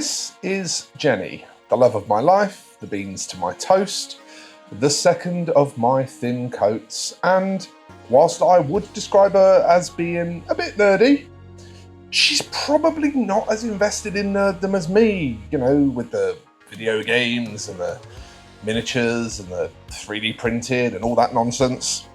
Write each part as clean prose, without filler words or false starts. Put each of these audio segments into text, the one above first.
This is Jenny, the love of my life, the beans to my toast, the second of my thin coats, and whilst I would describe her as being a bit nerdy, she's probably not as invested in nerddom as me, you know, with the video games and the miniatures and the 3D printed and all that nonsense.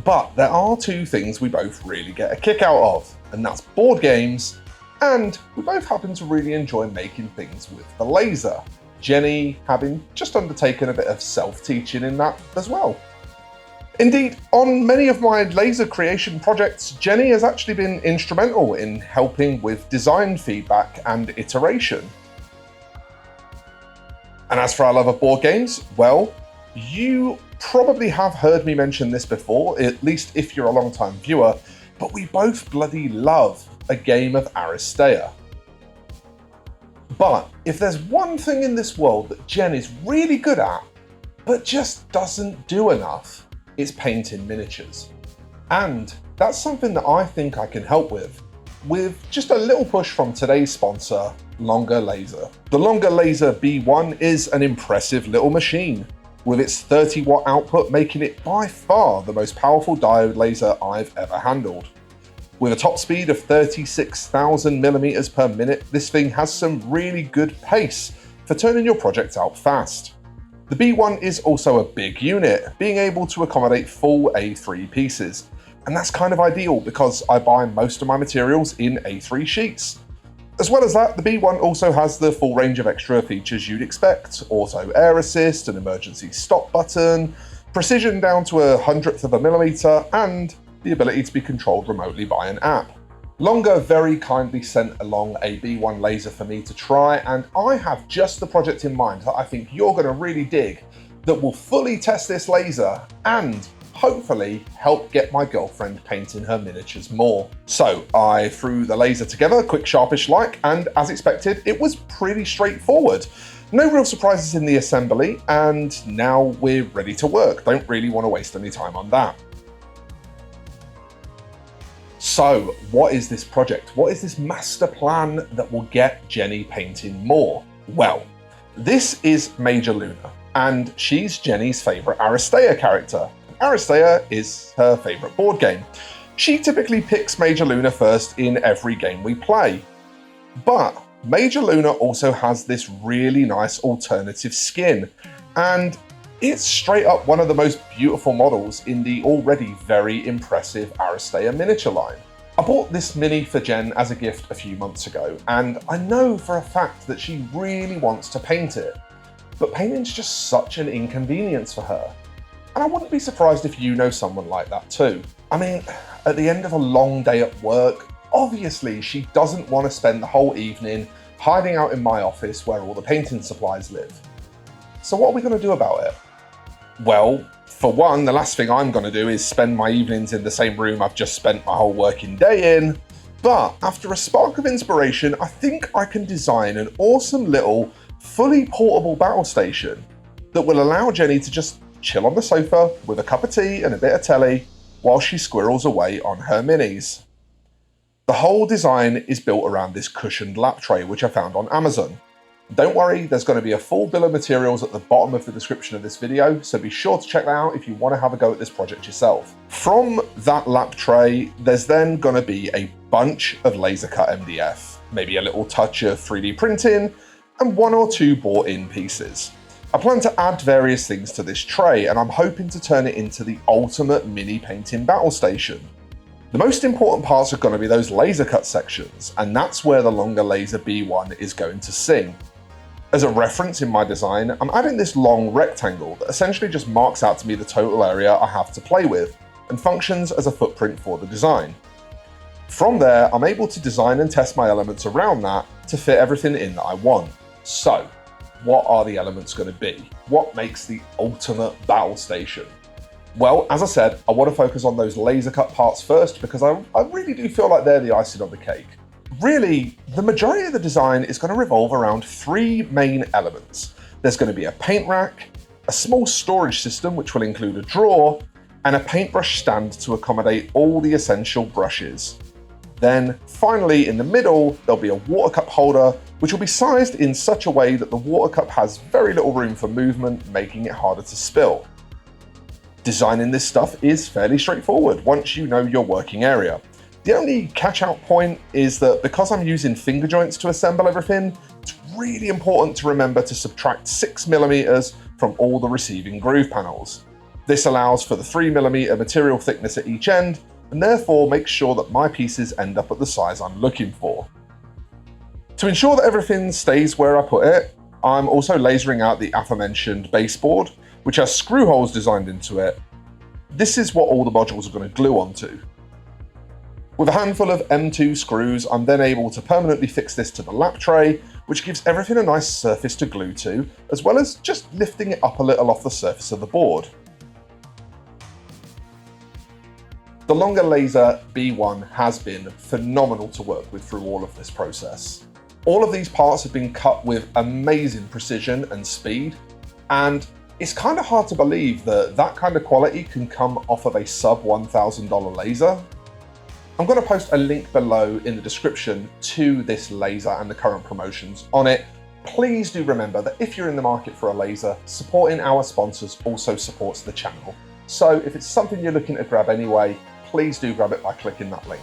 But there are two things we both really get a kick out of, and that's board games, and we both happen to really enjoy making things with the laser. Jenny having just undertaken a bit of self-teaching in that as well. Indeed, on many of my laser creation projects, Jenny has actually been instrumental in helping with design feedback and iteration. And as for our love of board games, well, you probably have heard me mention this before, at least if you're a long-time viewer, but we both bloody love a game of Aristeia. But if there's one thing in this world that Jen is really good at, but just doesn't do enough, it's painting miniatures. And that's something that I think I can help with just a little push from today's sponsor, Longer Laser. The Longer Laser B1 is an impressive little machine, with its 30 watt output making it by far the most powerful diode laser I've ever handled. With a top speed of 36,000 millimeters per minute, this thing has some really good pace for turning your project out fast. The B1 is also a big unit, being able to accommodate full A3 pieces. And that's kind of ideal because I buy most of my materials in A3 sheets. As well as that, the B1 also has the full range of extra features you'd expect: auto air assist, an emergency stop button, precision down to 1/100th of a millimeter, and the ability to be controlled remotely by an app. Longer very kindly sent along a B1 laser for me to try, and I have just the project in mind that I think you're going to really dig, that will fully test this laser and hopefully help get my girlfriend painting her miniatures more. So I threw the laser together, quick sharpish like, and as expected, it was pretty straightforward. No real surprises in the assembly, and now we're ready to work. Don't really want to waste any time on that. So what is this project? What is this master plan that will get Jenny painting more? Well, this is Major Luna, and she's Jenny's favourite Aristeia character. Aristeia is her favourite board game. She typically picks Major Luna first in every game we play. But Major Luna also has this really nice alternative skin, and it's straight up one of the most beautiful models in the already very impressive Aristeia miniature line. I bought this mini for Jen as a gift a few months ago, and I know for a fact that she really wants to paint it. But painting's just such an inconvenience for her. And I wouldn't be surprised if you know someone like that too. I mean, at the end of a long day at work, obviously she doesn't want to spend the whole evening hiding out in my office where all the painting supplies live. So what are we going to do about it? Well, for one, the last thing I'm going to do is spend my evenings in the same room I've just spent my whole working day in. But after a spark of inspiration, I think I can design an awesome little, fully portable battle station that will allow Jenny to just chill on the sofa with a cup of tea and a bit of telly while she squirrels away on her minis. The whole design is built around this cushioned lap tray which I found on Amazon. Don't worry, there's going to be a full bill of materials at the bottom of the description of this video, so be sure to check that out if you want to have a go at this project yourself. From that lap tray, there's then going to be a bunch of laser cut MDF, maybe a little touch of 3D printing, and one or two bought-in pieces. I plan to add various things to this tray, and I'm hoping to turn it into the ultimate mini painting battle station. The most important parts are going to be those laser cut sections, and that's where the Longer Laser B1 is going to sing. As a reference in my design, I'm adding this long rectangle that essentially just marks out to me the total area I have to play with, and functions as a footprint for the design. From there, I'm able to design and test my elements around that to fit everything in that I want. So, what are the elements going to be? What makes the ultimate battle station? Well, as I said, I want to focus on those laser cut parts first because I really do feel like they're the icing on the cake. Really, the majority of the design is going to revolve around three main elements. There's going to be a paint rack, a small storage system which will include a drawer, and a paintbrush stand to accommodate all the essential brushes. Then finally in the middle, there'll be a water cup holder, which will be sized in such a way that the water cup has very little room for movement, making it harder to spill. Designing this stuff is fairly straightforward once you know your working area. The only catch-out point is that because I'm using finger joints to assemble everything, it's really important to remember to subtract 6mm from all the receiving groove panels. This allows for the 3mm material thickness at each end, and therefore makes sure that my pieces end up at the size I'm looking for. To ensure that everything stays where I put it, I'm also lasering out the aforementioned baseboard, which has screw holes designed into it. This is what all the modules are going to glue onto. With a handful of M2 screws, I'm then able to permanently fix this to the lap tray, which gives everything a nice surface to glue to, as well as just lifting it up a little off the surface of the board. The longer laser B1 has been phenomenal to work with through all of this process. All of these parts have been cut with amazing precision and speed, and it's kind of hard to believe that that kind of quality can come off of a sub $1,000 laser. I'm going to post a link below in the description to this laser and the current promotions on it. Please do remember that if you're in the market for a laser, supporting our sponsors also supports the channel. So if it's something you're looking to grab anyway, please do grab it by clicking that link.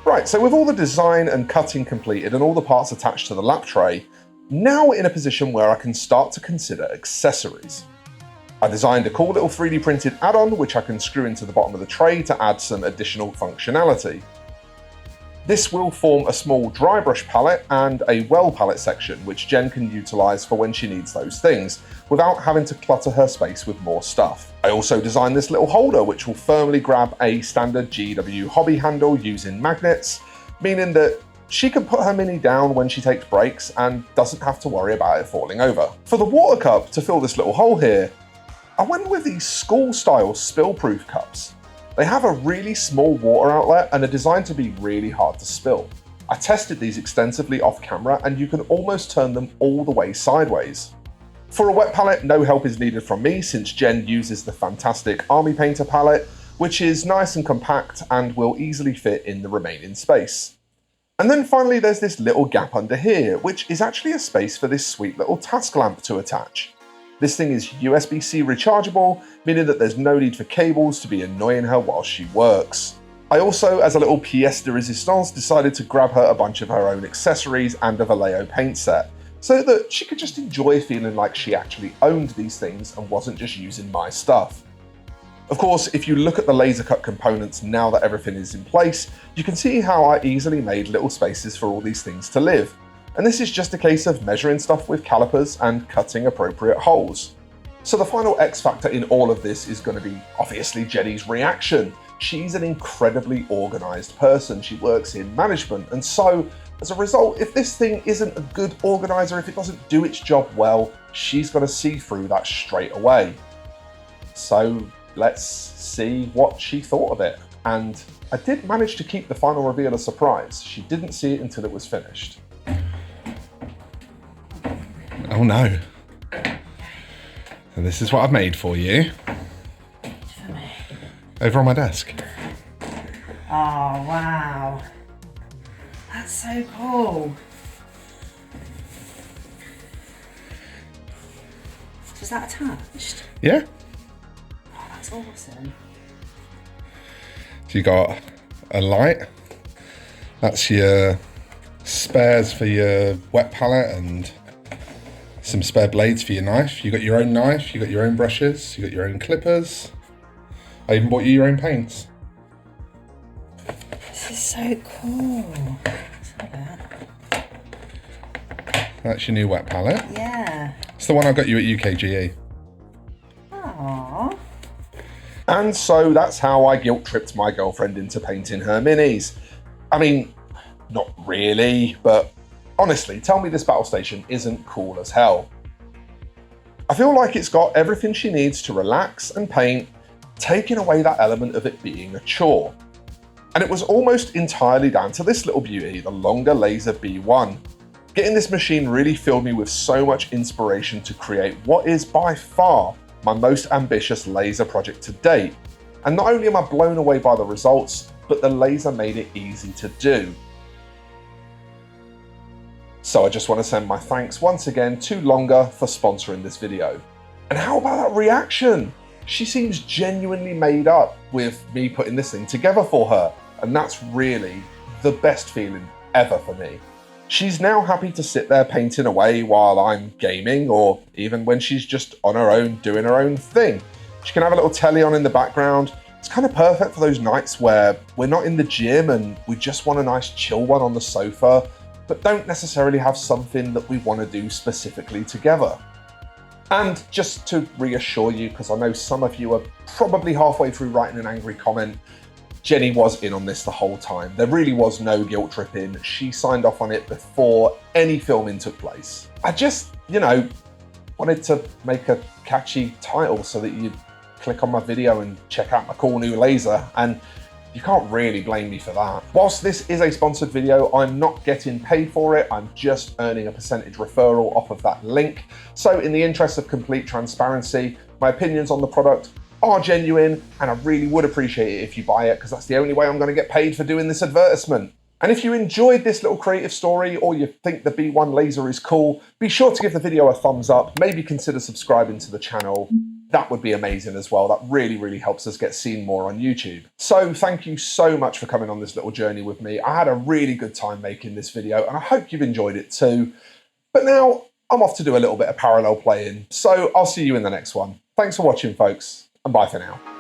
Right, so with all the design and cutting completed and all the parts attached to the lap tray, now we're in a position where I can start to consider accessories. I designed a cool little 3D printed add-on which I can screw into the bottom of the tray to add some additional functionality. This will form a small dry brush palette and a well palette section, which Jen can utilise for when she needs those things, without having to clutter her space with more stuff. I also designed this little holder which will firmly grab a standard GW hobby handle using magnets, meaning that she can put her Mini down when she takes breaks and doesn't have to worry about it falling over. For the water cup to fill this little hole here, I went with these school-style spill-proof cups. They have a really small water outlet and are designed to be really hard to spill. I tested these extensively off camera and you can almost turn them all the way sideways. For a wet palette, no help is needed from me since Jen uses the fantastic Army Painter palette, which is nice and compact and will easily fit in the remaining space. And then finally there's this little gap under here, which is actually a space for this sweet little task lamp to attach. This thing is USB-C rechargeable, meaning that there's no need for cables to be annoying her while she works. I also, as a little pièce de résistance, decided to grab her a bunch of her own accessories and a Vallejo paint set, so that she could just enjoy feeling like she actually owned these things and wasn't just using my stuff. Of course, if you look at the laser cut components now that everything is in place, you can see how I easily made little spaces for all these things to live. And this is just a case of measuring stuff with calipers and cutting appropriate holes. So the final X factor in all of this is going to be obviously Jenny's reaction. She's an incredibly organised person. She works in management, and so as a result, if this thing isn't a good organiser, if it doesn't do its job well, she's going to see through that straight away. So let's see what she thought of it. And I did manage to keep the final reveal a surprise. She didn't see it until it was finished. Oh no. And this is what I've made for you. For me. Over on my desk. Oh, wow. That's so cool. Is that attached? Yeah. Oh, that's awesome. So you got a light. That's your spares for your wet palette and some spare blades for your knife. You got your own knife, you got your own brushes, you got your own clippers. I even bought you your own paints. This is so cool. Let's have that. That's your new wet palette. Yeah. It's the one I got you at UKGE. Aww. And so that's how I guilt-tripped my girlfriend into painting her minis. I mean, not really, but honestly, tell me this battle station isn't cool as hell. I feel like it's got everything she needs to relax and paint, taking away that element of it being a chore. And it was almost entirely down to this little beauty, the longer laser B1. Getting this machine really filled me with so much inspiration to create what is by far my most ambitious laser project to date. And not only am I blown away by the results, but the laser made it easy to do. So I just want to send my thanks once again to Longer for sponsoring this video. And how about that reaction? She seems genuinely made up with me putting this thing together for her, and that's really the best feeling ever for me. She's now happy to sit there painting away while I'm gaming, or even when she's just on her own doing her own thing. She can have a little telly on in the background. It's kind of perfect for those nights where we're not in the gym and we just want a nice chill one on the sofa, but don't necessarily have something that we want to do specifically together. And just to reassure you, because I know some of you are probably halfway through writing an angry comment, Jenny was in on this the whole time. There really was no guilt tripping. She signed off on it before any filming took place. I just, wanted to make a catchy title so that you'd click on my video and check out my cool new laser, and you can't really blame me for that. Whilst this is a sponsored video, I'm not getting paid for it. I'm just earning a percentage referral off of that link. So in the interest of complete transparency, my opinions on the product are genuine, and I really would appreciate it if you buy it, because that's the only way I'm going to get paid for doing this advertisement. And if you enjoyed this little creative story, or you think the B1 laser is cool, be sure to give the video a thumbs up, maybe consider subscribing to the channel. That would be amazing as well. That really, really helps us get seen more on YouTube. So thank you so much for coming on this little journey with me. I had a really good time making this video, and I hope you've enjoyed it too. But now I'm off to do a little bit of parallel playing, so I'll see you in the next one. Thanks for watching, folks, and bye for now.